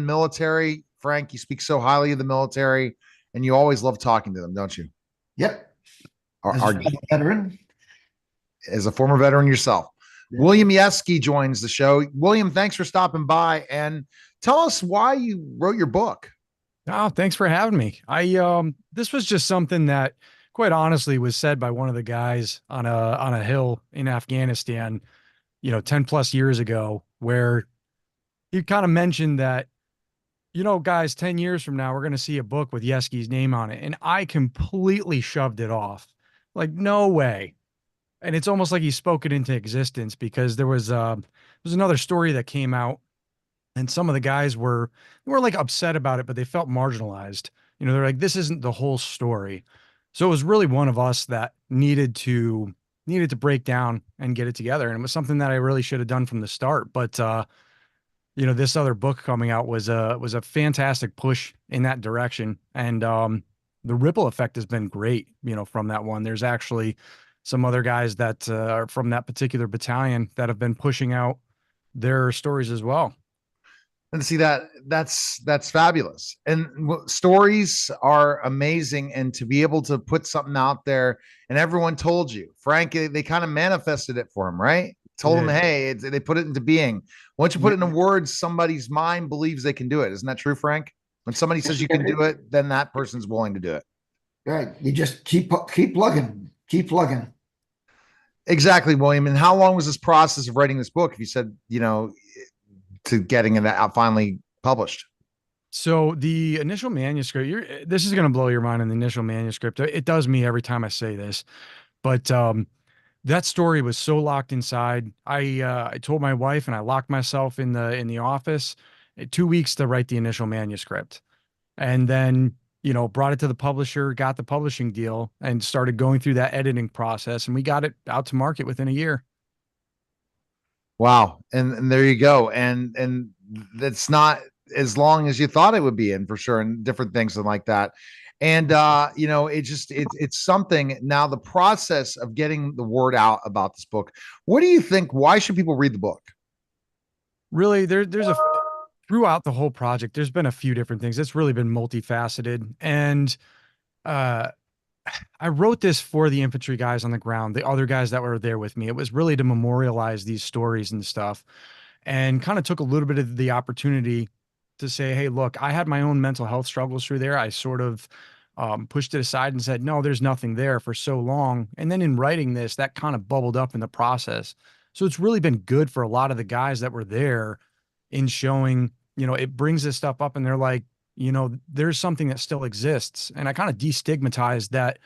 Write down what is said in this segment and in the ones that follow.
military. Frank, you speak so highly of the military, and you always love talking to them, don't you? Yep. Our, As a our, former veteran. as a former veteran yourself. Yeah. William Yeski joins the show. William, thanks for stopping by and tell us why you wrote your book. Oh, thanks for having me. This was just something that quite honestly was said by one of the guys on a hill in Afghanistan, 10 plus years ago, where he kind of mentioned that, guys, 10 years from now, we're going to see a book with Yeski's name on it. And I completely shoved it off. Like, no way. And it's almost like he spoke it into existence because there was another story that came out and some of the guys were like upset about it, but they felt marginalized. They're like, this isn't the whole story. So it was really one of us that needed to break down and get it together. And it was something that I really should have done from the start. But this other book coming out was a fantastic push in that direction. And the ripple effect has been great, from that one. There's actually some other guys that are from that particular battalion that have been pushing out their stories as well. And see that's fabulous. And stories are amazing. And to be able to put something out there, and everyone told you, Frank, they kind of manifested it for him, right? Told him, hey, they put it into being. Once you put it into words, somebody's mind believes they can do it. Isn't that true, Frank? When somebody says you can do it, then that person's willing to do it. Right. You just keep plugging, keep plugging. Exactly, William. And how long was this process of writing this book? If you said, to getting it out finally published. So the initial manuscript, this is going to blow your mind in the initial manuscript. It does me every time I say this, but that story was so locked inside. I told my wife and I locked myself in the office 2 weeks to write the initial manuscript, and then brought it to the publisher, got the publishing deal, and started going through that editing process, and we got it out to market within a year. Wow. And there you go. And that's not as long as you thought it would be in, for sure, and different things and like that. And it's something. Now the process of getting the word out about this book, what do you think? Why should people read the book? Really, there's a throughout the whole project, there's been a few different things. It's really been multifaceted. And uh I wrote this for the infantry guys on the ground, the other guys that were there with me. It was really to memorialize these stories and stuff, and kind of took a little bit of the opportunity to say, hey, look, I had my own mental health struggles through there. I sort of pushed it aside and said, no, there's nothing there for so long. And then in writing this, that kind of bubbled up in the process. So it's really been good for a lot of the guys that were there in showing, it brings this stuff up and they're like, there's something that still exists. And I kind of destigmatized that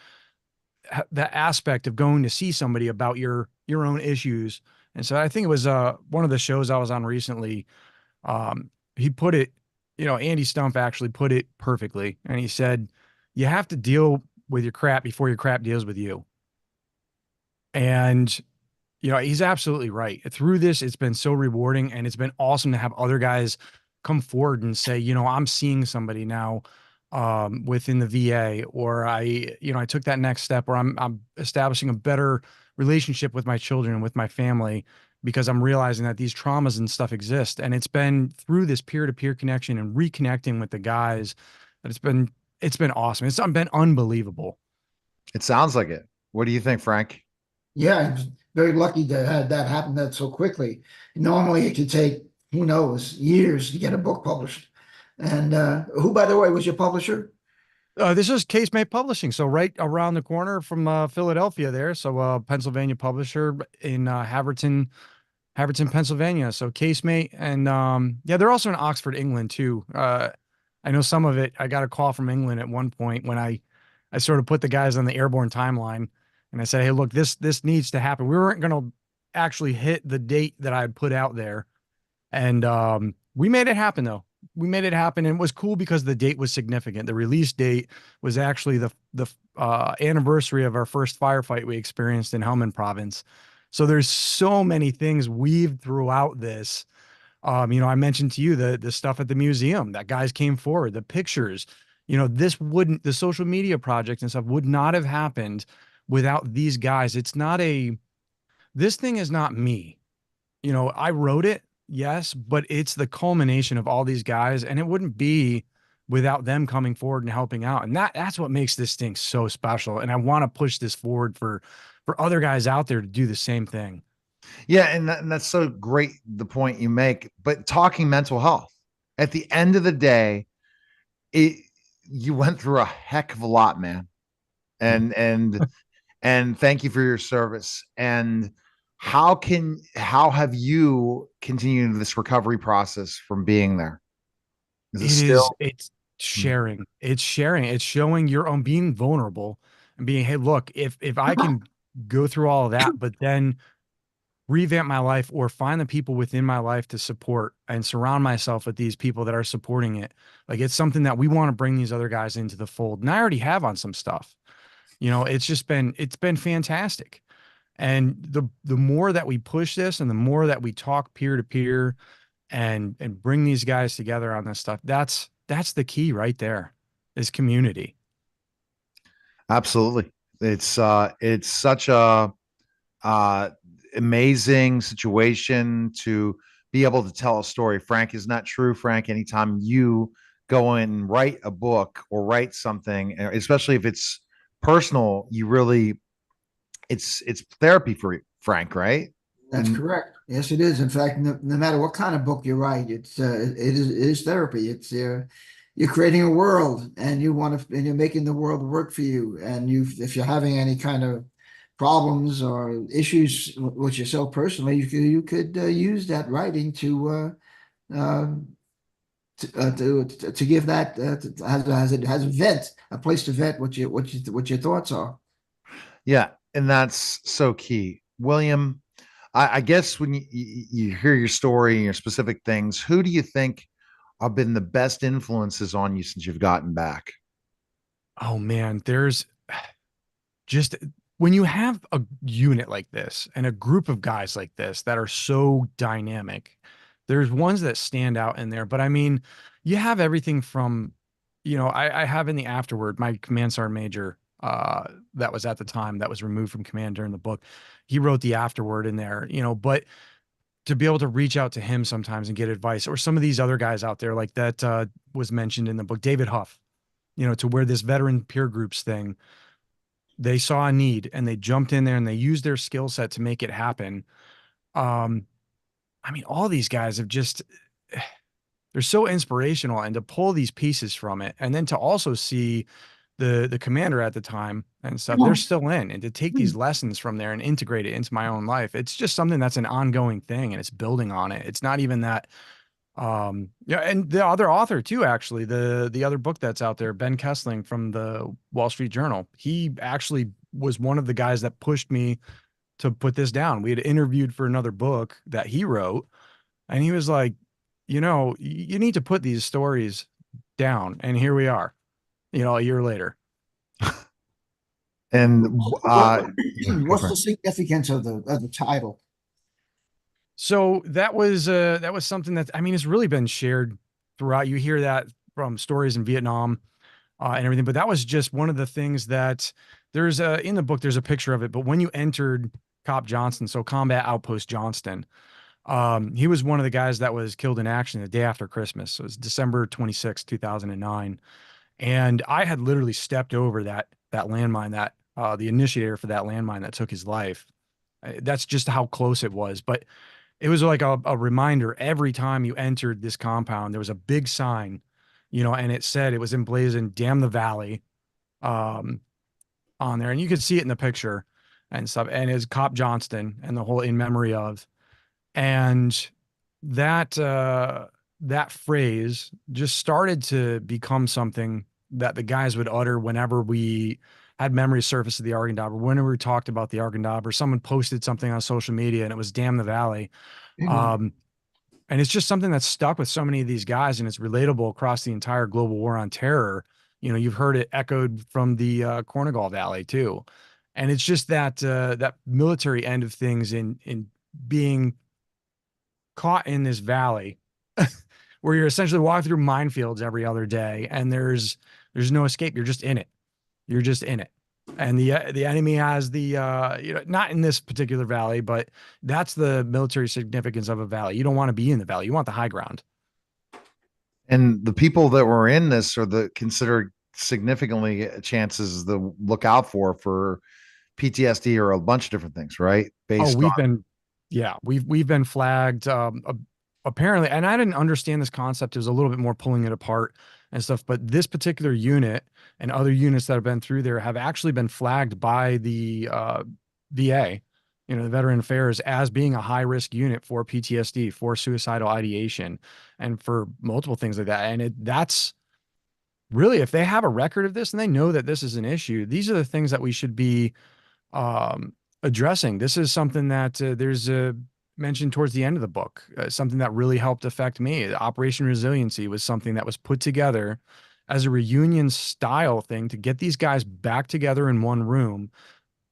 aspect of going to see somebody about your own issues. And so I think it was one of the shows I was on recently. He put it, Andy Stump actually put it perfectly. And he said, you have to deal with your crap before your crap deals with you. And he's absolutely right. Through this, it's been so rewarding, and it's been awesome to have other guys come forward and say, I'm seeing somebody now within the VA, or I took that next step where I'm establishing a better relationship with my children and with my family because I'm realizing that these traumas and stuff exist. And it's been through this peer-to-peer connection and reconnecting with the guys that it's been awesome. It's been unbelievable. It sounds like it. What do you think, Frank? Yeah, I was very lucky to have that happen that so quickly. Normally, it could take, who knows, years to get a book published. And who, by the way, was your publisher? This is Casemate Publishing, so right around the corner from Philadelphia there. So Pennsylvania publisher in Haverton, Pennsylvania. So Casemate, and yeah, they're also in Oxford, England too. I know some of it. I got a call from England at one point when I sort of put the guys on the airborne timeline, and I said, hey, look, this needs to happen. We weren't going to actually hit the date that I had put out there, and we made it happen though. We made it happen, and it was cool because the date was significant. The release date was actually the anniversary of our first firefight we experienced in Helmand Province. So there's so many things weaved throughout this. I mentioned to you the stuff at the museum that guys came forward, the pictures. The social media project and stuff would not have happened without these guys. This thing is not me. I wrote it. yes, but it's the culmination of all these guys, and it wouldn't be without them coming forward and helping out. And that's what makes this thing so special. And I want to push this forward for other guys out there to do the same thing. Yeah, and that's so great the point you make. But talking mental health, at the end of the day, it you went through a heck of a lot, man. And thank you for your service. And how have you continued this recovery process from being there? Is it still It's sharing. It's sharing. It's showing your own being vulnerable and being, hey, look, if I can go through all of that, but then revamp my life or find the people within my life to support and surround myself with these people that are supporting it. Like it's something that we want to bring these other guys into the fold. And I already have on some stuff. It's been fantastic. And the more that we push this and the more that we talk peer to peer and bring these guys together on this stuff, that's the key right there is community. absolutely? It's such a uh amazing situation to be able to tell a story. Frank, is not true, Frank? Anytime you go and write a book or write something, especially if it's personal, you really it's therapy for you, Frank, right? That's And correct. Yes, it is. In fact, no matter what kind of book you write, it is therapy. It's you're creating a world, and and you're making the world work for you. And if you're having any kind of problems or issues with yourself personally, you could use that writing uh, to give that has a vent, a place to vent what your thoughts are. yeah, and that's so key. William, I guess when you hear your story and your specific things, who do you think have been the best influences on you since you've gotten back? Oh man, there's just when you have a unit like this and a group of guys like this that are so dynamic, there's ones that stand out in there. But I mean, you have everything from, I have in the afterword, my command sergeant major, that was at the time that was removed from command during the book. He wrote the afterword in there, but to be able to reach out to him sometimes and get advice, or some of these other guys out there like that was mentioned in the book, David Huff, to where this veteran peer groups thing, they saw a need and they jumped in there and they used their skill set to make it happen. Um, I mean, all these guys have just, they're so inspirational, and to pull these pieces from it and then to also see the commander at the time and stuff, they're still in, and to take these lessons from there and integrate it into my own life. It's just something that's an ongoing thing, and it's building on it. It's not even that yeah, and the other author too, actually, the other book that's out there, Ben Kessling from the Wall Street Journal, he actually was one of the guys that pushed me to put this down. We had interviewed for another book that he wrote, and he was like, you need to put these stories down. And here we are, a year later. And What's the significance of the title? So that was something that, I mean, it's really been shared throughout. You hear that from stories in Vietnam and everything, but that was just one of the things that there's in the book, there's a picture of it. But when you entered Cop Johnston, so Combat Outpost Johnston, he was one of the guys that was killed in action the day after Christmas. So it was December 26, 2009. And I had literally stepped over that landmine, that the initiator for that landmine that took his life. That's just how close it was. But it was like a reminder every time you entered this compound, there was a big sign, and it said, it was emblazoned, "Damn the Valley," um, on there. And you could see it in the picture and stuff. And it's Cop Johnston and the whole "in memory of." And that phrase just started to become something that the guys would utter whenever we had memory surface of the Argand Dob, or whenever we talked about the Argand Dob, or someone posted something on social media and it was "Damn the Valley." Um, and it's just something that's stuck with so many of these guys, and it's relatable across the entire global war on terror. You've heard it echoed from the Cornegal Valley too. And it's just that military end of things in being caught in this valley where you're essentially walking through minefields every other day, and there's no escape. You're just in it. You're just in it. And the enemy has the not in this particular valley, but that's the military significance of a valley. You don't want to be in the valley. You want the high ground. And the people that were in this are the considered significantly chances to look out for PTSD or a bunch of different things, right? Oh, Based on we've been flagged apparently, and I didn't understand this concept. It was a little bit more pulling it apart and stuff, but this particular unit and other units that have been through there have actually been flagged by the VA, the Veteran Affairs, as being a high risk unit for PTSD, for suicidal ideation, and for multiple things like that. And that's really, if they have a record of this and they know that this is an issue, these are the things that we should be um, addressing. This is something that there's a mentioned towards the end of the book, something that really helped affect me. Operation Resiliency was something that was put together as a reunion style thing to get these guys back together in one room,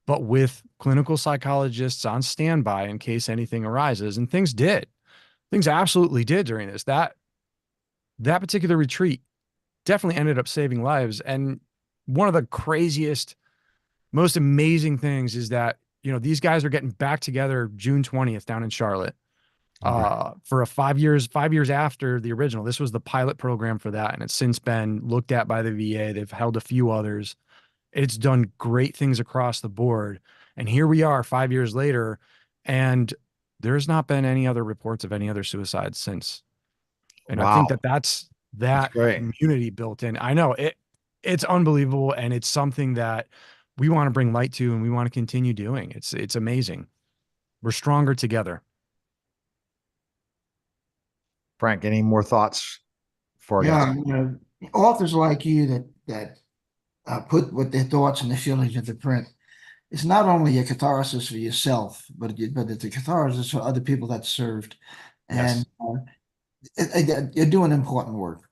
but with clinical psychologists on standby in case anything arises. And things absolutely did during this. That particular retreat definitely ended up saving lives. And one of the craziest, most amazing things is that, these guys are getting back together June 20th down in Charlotte for 5 years after the original. This was the pilot program for that. And it's since been looked at by the VA. They've held a few others. It's done great things across the board. And here we are 5 years later, and there's not been any other reports of any other suicides since. And I think wow, that's that's that great. community built in. I know it's unbelievable. And it's something that we want to bring light to, and we want to continue doing. It's amazing. We're stronger together. Frank, any more thoughts for our guests? Yeah, authors like you that put what their thoughts and their feelings into print. It's not only a catharsis for yourself, but it's a catharsis for other people that served, Yes. and you're doing important work.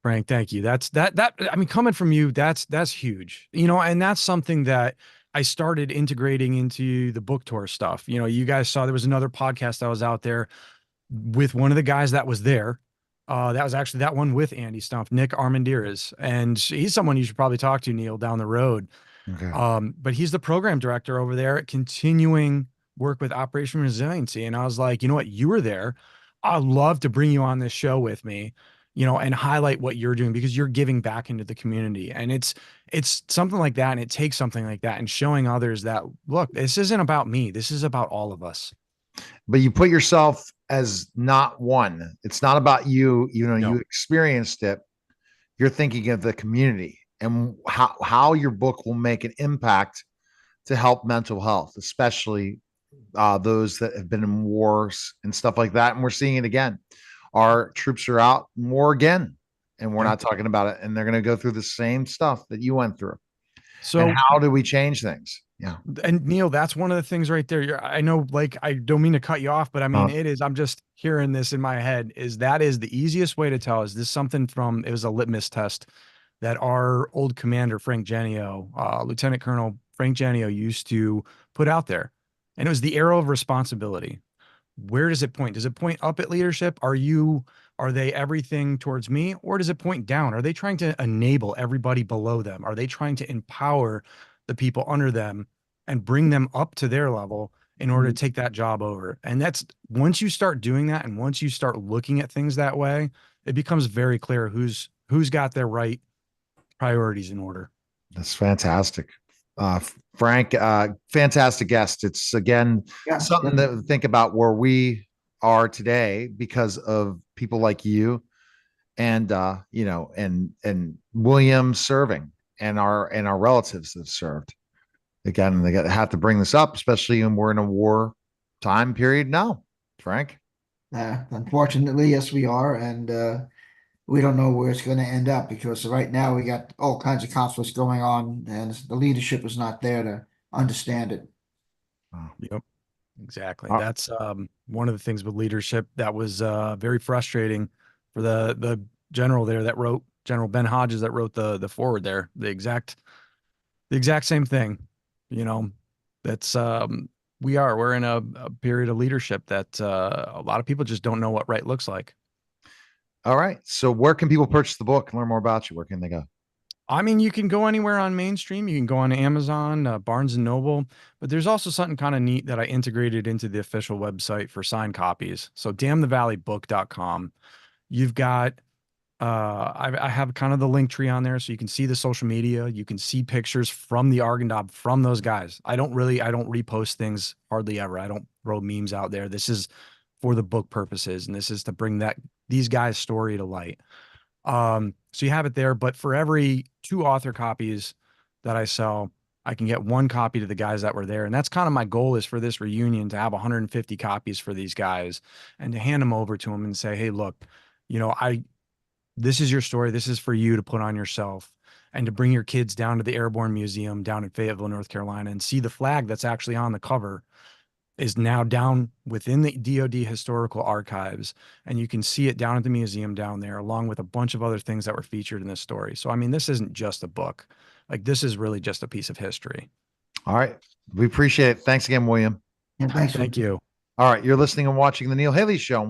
Frank, thank you. I mean, coming from you, that's huge. And that's something that I started integrating into the book tour stuff. You guys saw there was another podcast that was out there with one of the guys that was there. That was actually that one with Andy Stumpf, Nick Armandiras. And he's someone you should probably talk to, Neil, down the road. Okay. But he's the program director over there at continuing work with Operation Resiliency. And I was like, you know what? You were there. I'd love to bring you on this show with me, and highlight what you're doing, because you're giving back into the community. And it's something like that. And it takes something like that and showing others that, look, this isn't about me. This is about all of us. But you put yourself as not one. It's not about you. No. You experienced it. You're thinking of the community and how your book will make an impact to help mental health, especially those that have been in wars and stuff like that. And we're seeing it again. Our troops are out in war again, and we're Yeah. not talking about it. And they're going to go through the same stuff that you went through. So, and how do we change things? Yeah. and Neil, that's one of the things right there. I know, like, I don't mean to cut you off, but I mean, it is, I'm just hearing this in my head, that is the easiest way to tell. Is this something it was a litmus test that our old commander, Frank Genio, Lieutenant Colonel Frank Genio, used to put out there. And it was the arrow of responsibility. Where does it point? Does it point up at leadership? Are they everything towards me, or does it point down? Are they trying to enable everybody below them? Are they trying to empower the people under them and bring them up to their level in order to take that job over? And that's, once you start doing that, and once you start looking at things that way, it becomes very clear who's got their right priorities in order. That's fantastic. Frank, fantastic guest. It's again something to think about where we are today because of people like you and and William serving and our relatives that have served. Again, they have to bring this up, especially when we're in a war time period now, Frank. Unfortunately, yes, we are, and we don't know where it's going to end up, because right now we got all kinds of conflicts going on, and the leadership is not there to understand it. Yep, exactly. That's one of the things with leadership that was very frustrating for the general there that wrote, General Ben Hodges, that wrote the forward there. The exact same thing. That's we're in a period of leadership that a lot of people just don't know what right looks like. All right. So where can people purchase the book and learn more about you? Where can they go? I mean, you can go anywhere on mainstream. You can go on Amazon, Barnes and Noble, but there's also something kind of neat that I integrated into the official website for signed copies. So damnthevalleybook.com. You've got I have kind of the link tree on there so you can see the social media. You can see pictures from the Argandab from those guys. I don't repost things hardly ever. I don't throw memes out there. This is for the book purposes, and this is to bring these guys' story to light. So you have it there, but for every 2 author copies that I sell, I can get 1 copy to the guys that were there. And that's kind of my goal is for this reunion to have 150 copies for these guys and to hand them over to them and say, hey, look, you know, this is your story. This is for you to put on yourself and to bring your kids down to the Airborne Museum down in Fayetteville, North Carolina, and see the flag that's actually on the cover is now down within the DoD historical archives. And you can see it down at the museum down there, along with a bunch of other things that were featured in this story. So, I mean, this isn't just a book. Like, this is really just a piece of history. All right. We appreciate it. Thanks again, William. And thanks. Thank you. All right. You're listening and watching the Neil Haley Show.